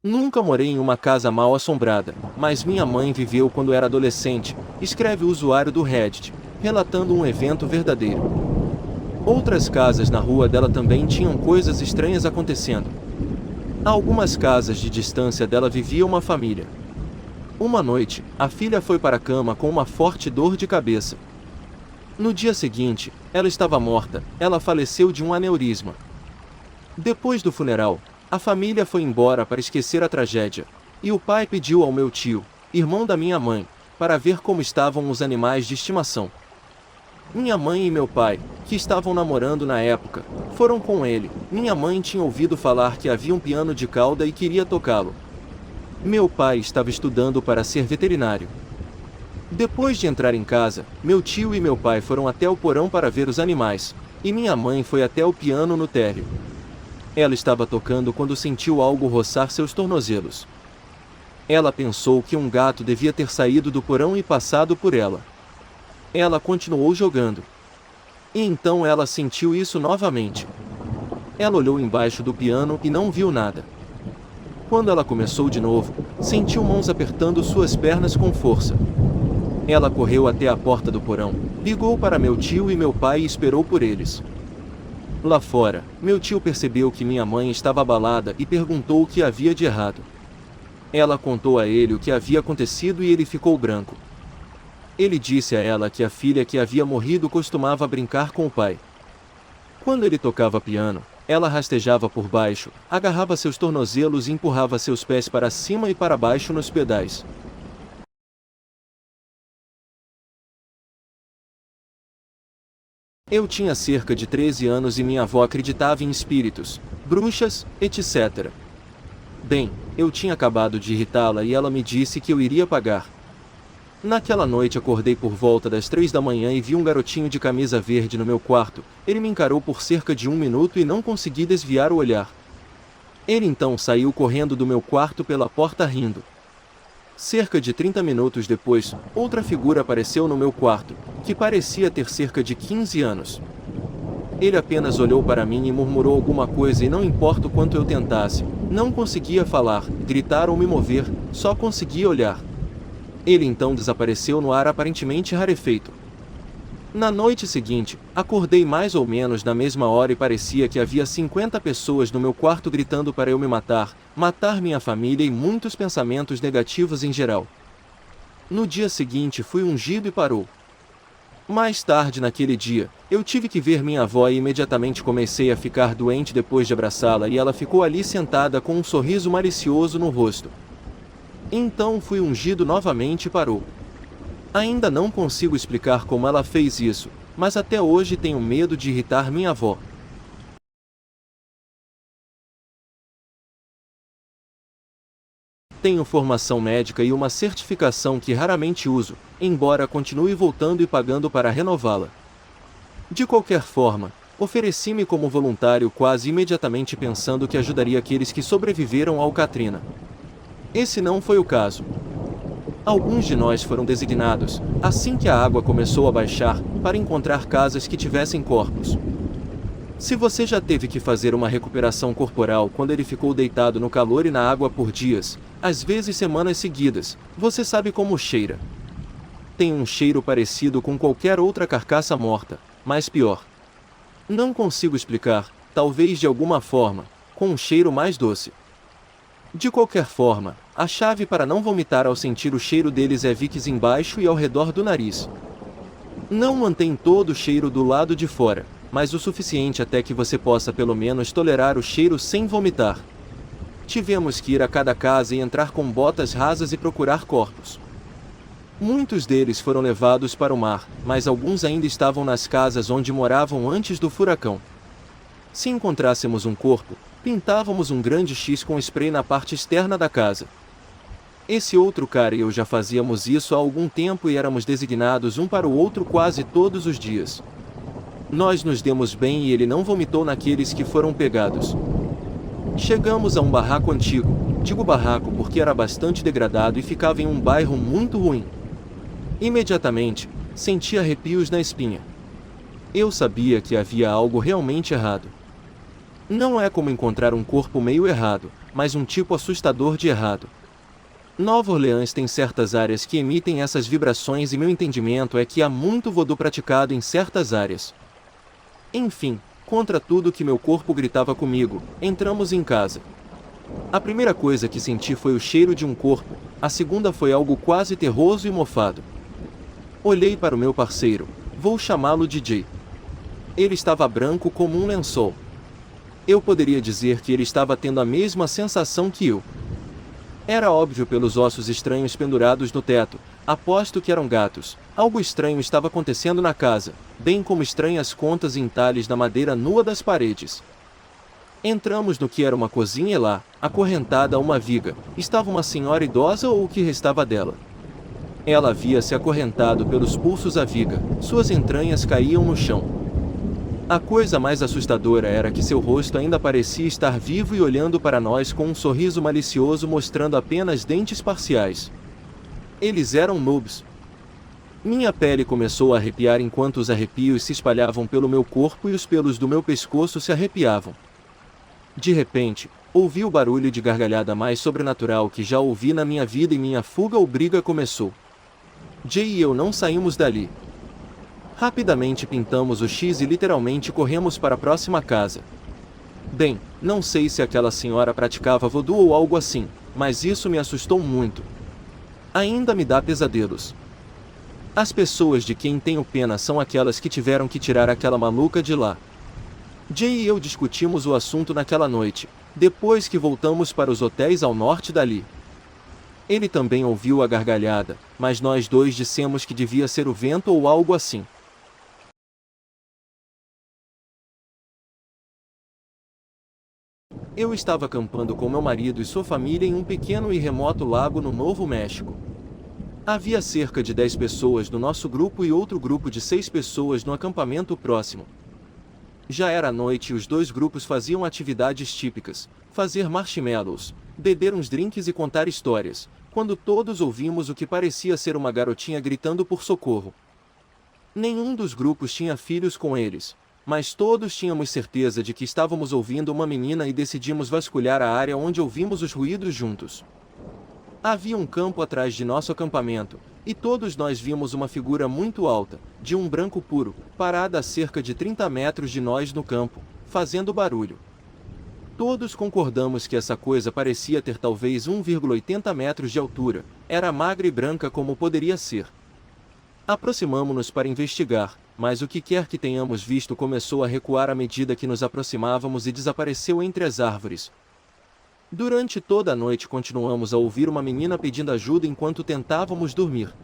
Nunca morei em uma casa mal assombrada, mas minha mãe viveu quando era adolescente, escreve o usuário do Reddit, relatando um evento verdadeiro. Outras casas na rua dela também tinham coisas estranhas acontecendo. A algumas casas de distância dela vivia uma família. Uma noite, a filha foi para a cama com uma forte dor de cabeça. No dia seguinte, ela estava morta, ela faleceu de um aneurisma. Depois do funeral, a família foi embora para esquecer a tragédia, e o pai pediu ao meu tio, irmão da minha mãe, para ver como estavam os animais de estimação. Minha mãe e meu pai, que estavam namorando na época, foram com ele. Minha mãe tinha ouvido falar que havia um piano de cauda e queria tocá-lo. Meu pai estava estudando para ser veterinário. Depois de entrar em casa, meu tio e meu pai foram até o porão para ver os animais, e minha mãe foi até o piano no térreo. Ela estava tocando quando sentiu algo roçar seus tornozelos. Ela pensou que um gato devia ter saído do porão e passado por ela. Ela continuou jogando. E então ela sentiu isso novamente. Ela olhou embaixo do piano e não viu nada. Quando ela começou de novo, sentiu mãos apertando suas pernas com força. Ela correu até a porta do porão, ligou para meu tio e meu pai e esperou por eles. Lá fora, meu tio percebeu que minha mãe estava abalada e perguntou o que havia de errado. Ela contou a ele o que havia acontecido e ele ficou branco. Ele disse a ela que a filha que havia morrido costumava brincar com o pai. Quando ele tocava piano, ela rastejava por baixo, agarrava seus tornozelos e empurrava seus pés para cima e para baixo nos pedais. Eu tinha cerca de 13 anos e minha avó acreditava em espíritos, bruxas, etc. Bem, eu tinha acabado de irritá-la e ela me disse que eu iria pagar. Naquela noite acordei por volta das 3 da manhã e vi um garotinho de camisa verde no meu quarto. Ele me encarou por cerca de 1 minuto e não consegui desviar o olhar. Ele então saiu correndo do meu quarto pela porta rindo. Cerca de 30 minutos depois, outra figura apareceu no meu quarto, que parecia ter cerca de 15 anos. Ele apenas olhou para mim e murmurou alguma coisa e não importa o quanto eu tentasse, não conseguia falar, gritar ou me mover, só conseguia olhar. Ele então desapareceu no ar aparentemente rarefeito. Na noite seguinte, acordei mais ou menos na mesma hora e parecia que havia 50 pessoas no meu quarto gritando para eu me matar, matar minha família e muitos pensamentos negativos em geral. No dia seguinte fui ungido e parou. Mais tarde naquele dia, eu tive que ver minha avó e imediatamente comecei a ficar doente depois de abraçá-la e ela ficou ali sentada com um sorriso malicioso no rosto. Então fui ungido novamente e parou. Ainda não consigo explicar como ela fez isso, mas até hoje tenho medo de irritar minha avó. Tenho formação médica e uma certificação que raramente uso, embora continue voltando e pagando para renová-la. De qualquer forma, ofereci-me como voluntário quase imediatamente pensando que ajudaria aqueles que sobreviveram ao Katrina. Esse não foi o caso. Alguns de nós foram designados, assim que a água começou a baixar, para encontrar casas que tivessem corpos. Se você já teve que fazer uma recuperação corporal quando ele ficou deitado no calor e na água por dias, às vezes semanas seguidas, você sabe como cheira. Tem um cheiro parecido com qualquer outra carcaça morta, mas pior. Não consigo explicar, talvez de alguma forma, com um cheiro mais doce. De qualquer forma, a chave para não vomitar ao sentir o cheiro deles é Vicks embaixo e ao redor do nariz. Não mantém todo o cheiro do lado de fora, mas o suficiente até que você possa pelo menos tolerar o cheiro sem vomitar. Tivemos que ir a cada casa e entrar com botas rasas e procurar corpos. Muitos deles foram levados para o mar, mas alguns ainda estavam nas casas onde moravam antes do furacão. Se encontrássemos um corpo, pintávamos um grande X com spray na parte externa da casa. Esse outro cara e eu já fazíamos isso há algum tempo e éramos designados um para o outro quase todos os dias. Nós nos demos bem e ele não vomitou naqueles que foram pegados. Chegamos a um barraco antigo, digo barraco porque era bastante degradado e ficava em um bairro muito ruim. Imediatamente, senti arrepios na espinha. Eu sabia que havia algo realmente errado. Não é como encontrar um corpo meio errado, mas um tipo assustador de errado. Nova Orleans tem certas áreas que emitem essas vibrações e meu entendimento é que há muito voodoo praticado em certas áreas. Enfim, contra tudo que meu corpo gritava comigo, entramos em casa. A primeira coisa que senti foi o cheiro de um corpo, a segunda foi algo quase terroso e mofado. Olhei para o meu parceiro, vou chamá-lo de Jay. Ele estava branco como um lençol. Eu poderia dizer que ele estava tendo a mesma sensação que eu. Era óbvio pelos ossos estranhos pendurados no teto, aposto que eram gatos. Algo estranho estava acontecendo na casa, bem como estranhas contas e entalhes na madeira nua das paredes. Entramos no que era uma cozinha e lá, acorrentada a uma viga, estava uma senhora idosa ou o que restava dela. Ela havia se acorrentado pelos pulsos à viga, suas entranhas caíam no chão. A coisa mais assustadora era que seu rosto ainda parecia estar vivo e olhando para nós com um sorriso malicioso mostrando apenas dentes parciais. Eles eram noobs. Minha pele começou a arrepiar enquanto os arrepios se espalhavam pelo meu corpo e os pelos do meu pescoço se arrepiavam. De repente, ouvi o barulho de gargalhada mais sobrenatural que já ouvi na minha vida e minha fuga ou briga começou. Jay e eu não saímos dali. Rapidamente pintamos o X e literalmente corremos para a próxima casa. Bem, não sei se aquela senhora praticava voodoo ou algo assim, mas isso me assustou muito. Ainda me dá pesadelos. As pessoas de quem tenho pena são aquelas que tiveram que tirar aquela maluca de lá. Jay e eu discutimos o assunto naquela noite, depois que voltamos para os hotéis ao norte dali. Ele também ouviu a gargalhada, mas nós dois dissemos que devia ser o vento ou algo assim. Eu estava acampando com meu marido e sua família em um pequeno e remoto lago no Novo México. Havia cerca de 10 pessoas no nosso grupo e outro grupo de 6 pessoas no acampamento próximo. Já era noite e os dois grupos faziam atividades típicas, fazer marshmallows, beber uns drinks e contar histórias, quando todos ouvimos o que parecia ser uma garotinha gritando por socorro. Nenhum dos grupos tinha filhos com eles, mas todos tínhamos certeza de que estávamos ouvindo uma menina e decidimos vasculhar a área onde ouvimos os ruídos juntos. Havia um campo atrás de nosso acampamento, e todos nós vimos uma figura muito alta, de um branco puro, parada a cerca de 30 metros de nós no campo, fazendo barulho. Todos concordamos que essa coisa parecia ter talvez 1,80 metros de altura, era magra e branca como poderia ser. Aproximamo-nos para investigar, mas o que quer que tenhamos visto começou a recuar à medida que nos aproximávamos e desapareceu entre as árvores. Durante toda a noite continuamos a ouvir uma menina pedindo ajuda enquanto tentávamos dormir.